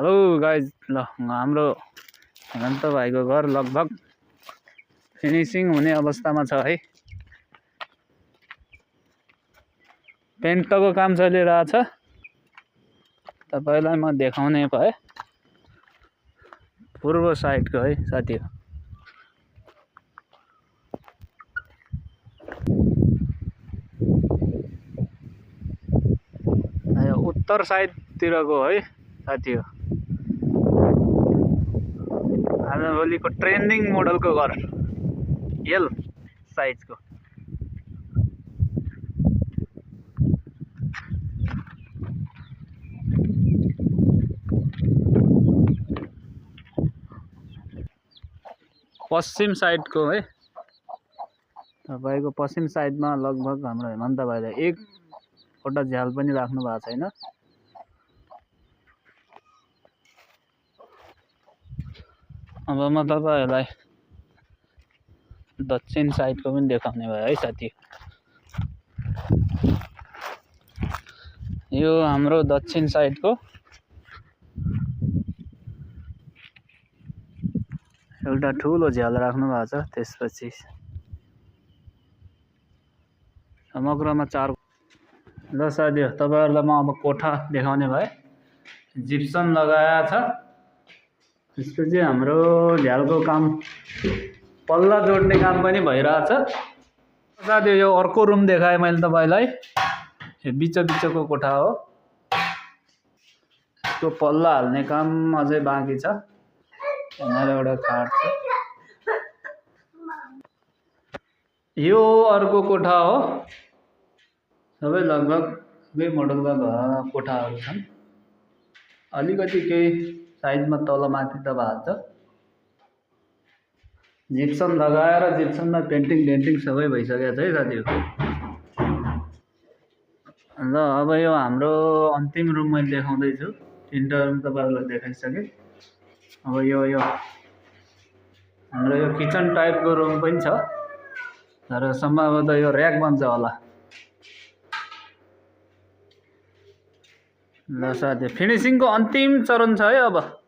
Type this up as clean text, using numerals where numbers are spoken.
Hello guys, ल हाम्रो हेमन्त भाइको घर लगभग फिनिसिङ हुने अवस्थामा छ है। पेन्टको काम चलिरहेछ। तपाईलाई म देखाउने भए पूर्व साइडको है साथीहरु। यो उत्तर साइडतिरको है साथीहरु। आजभोलिको ट्रेन्डिङ मोडलको घर एल साइजको। पश्चिम साइडको है तपाईको। पश्चिम साइडमा लगभग हाम्रो हेमन्त भाइले एकवटा झ्याल पनि राख्नु भएको छैन। अब म तपाईहरुलाई दक्षिण साइडको पनि देखाउने भयो है साथी। यो हाम्रो दक्षिण साइडको एउटा ठुलो झ्याल राख्नु भएको छ। त्यसपछि समग्रमा 4। ल साथीहरु, तपाईहरुलाई म अब कोठा देखाउने भए। जिप्सम लगाएको छ। त्यसपछि हाम्रो झ्यालको काम, पल्ला जोड्ने काम पनि भइरहेछ। साथी, यो अर्को रुम देखाएँ मैले तपाईलाई। यो बिचको कोठा हो। यसको पल्ला हाल्ने काम अझै बाँकी छ। यहाँ एउटा खाट छ। यो अर्को कोठा हो। सबै लगभग दुई मोडलका कोठाहरू छन्। अलिकति केही साइजमा तलमाथि त भएको छ। जिप्सम लगाएर जिप्सममा पेन्टिङ सबै भइसकेको छ है साथीहरु। ल अब यो हाम्रो अन्तिम रुम मैले देखाउँदै छु। तीनटा रुम तपाईहरुलाई देखाइसके। अब यो हाम्रो यो किचन टाइपको रुम पनि छ, तर सम्भवतः यो र्याक बन्छ होला। ल साथी, फिनिसिङको अन्तिम चरण छ है अब।